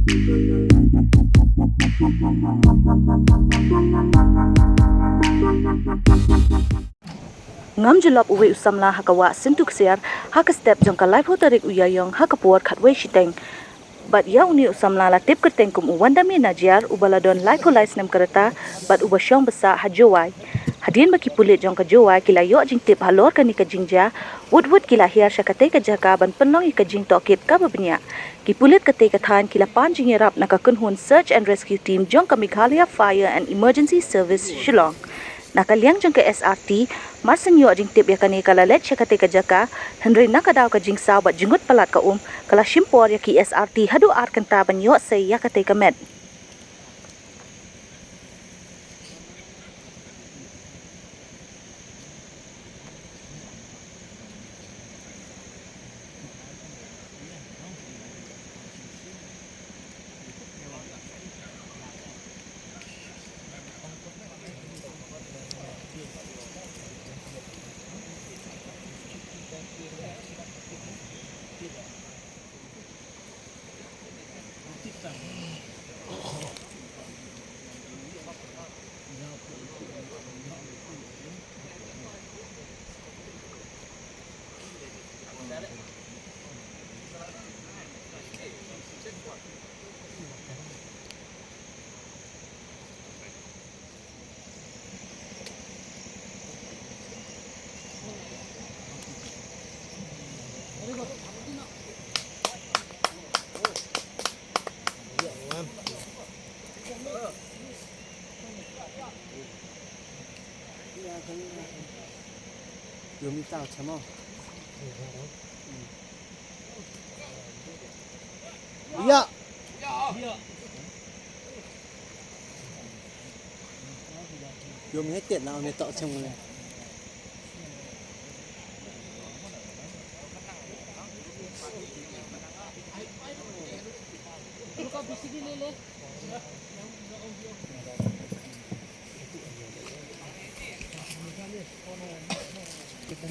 Ngam Jyllop Uwei Samla hakawa Syntu Ksiar haka step jong ka live ho tarik Ïaiong haka puat katei shiteng. But ya uni Samla la tip Kyrteng Kum Wandame Najiar ubaladon live ho snem kereta but uba shong besar Jowai. Hadien baki pulit jong ka Jowai kila yo jingtip halor kani ka jingjia wood kila hiar katei ka jaka ban pynlong ka jingtohkit kaba bniah. Ki pulit katei ka thaiñ kila pan jingiarap na ka kynhun search and rescue team jong ka Meghalaya Fire and Emergency Service shillong. Naka liang jong ka SRT marsen yo jingtip ya kani kala let katei ka jaka henry naka daw ka jingsaw bat jingut palat ka kala shimpor ya ki SRT hadu ar kanta ban yo say ya katei ka med. Yo mi tao chamo. Ya. Yo mi hết tiền nào mi tao chamo này. Kita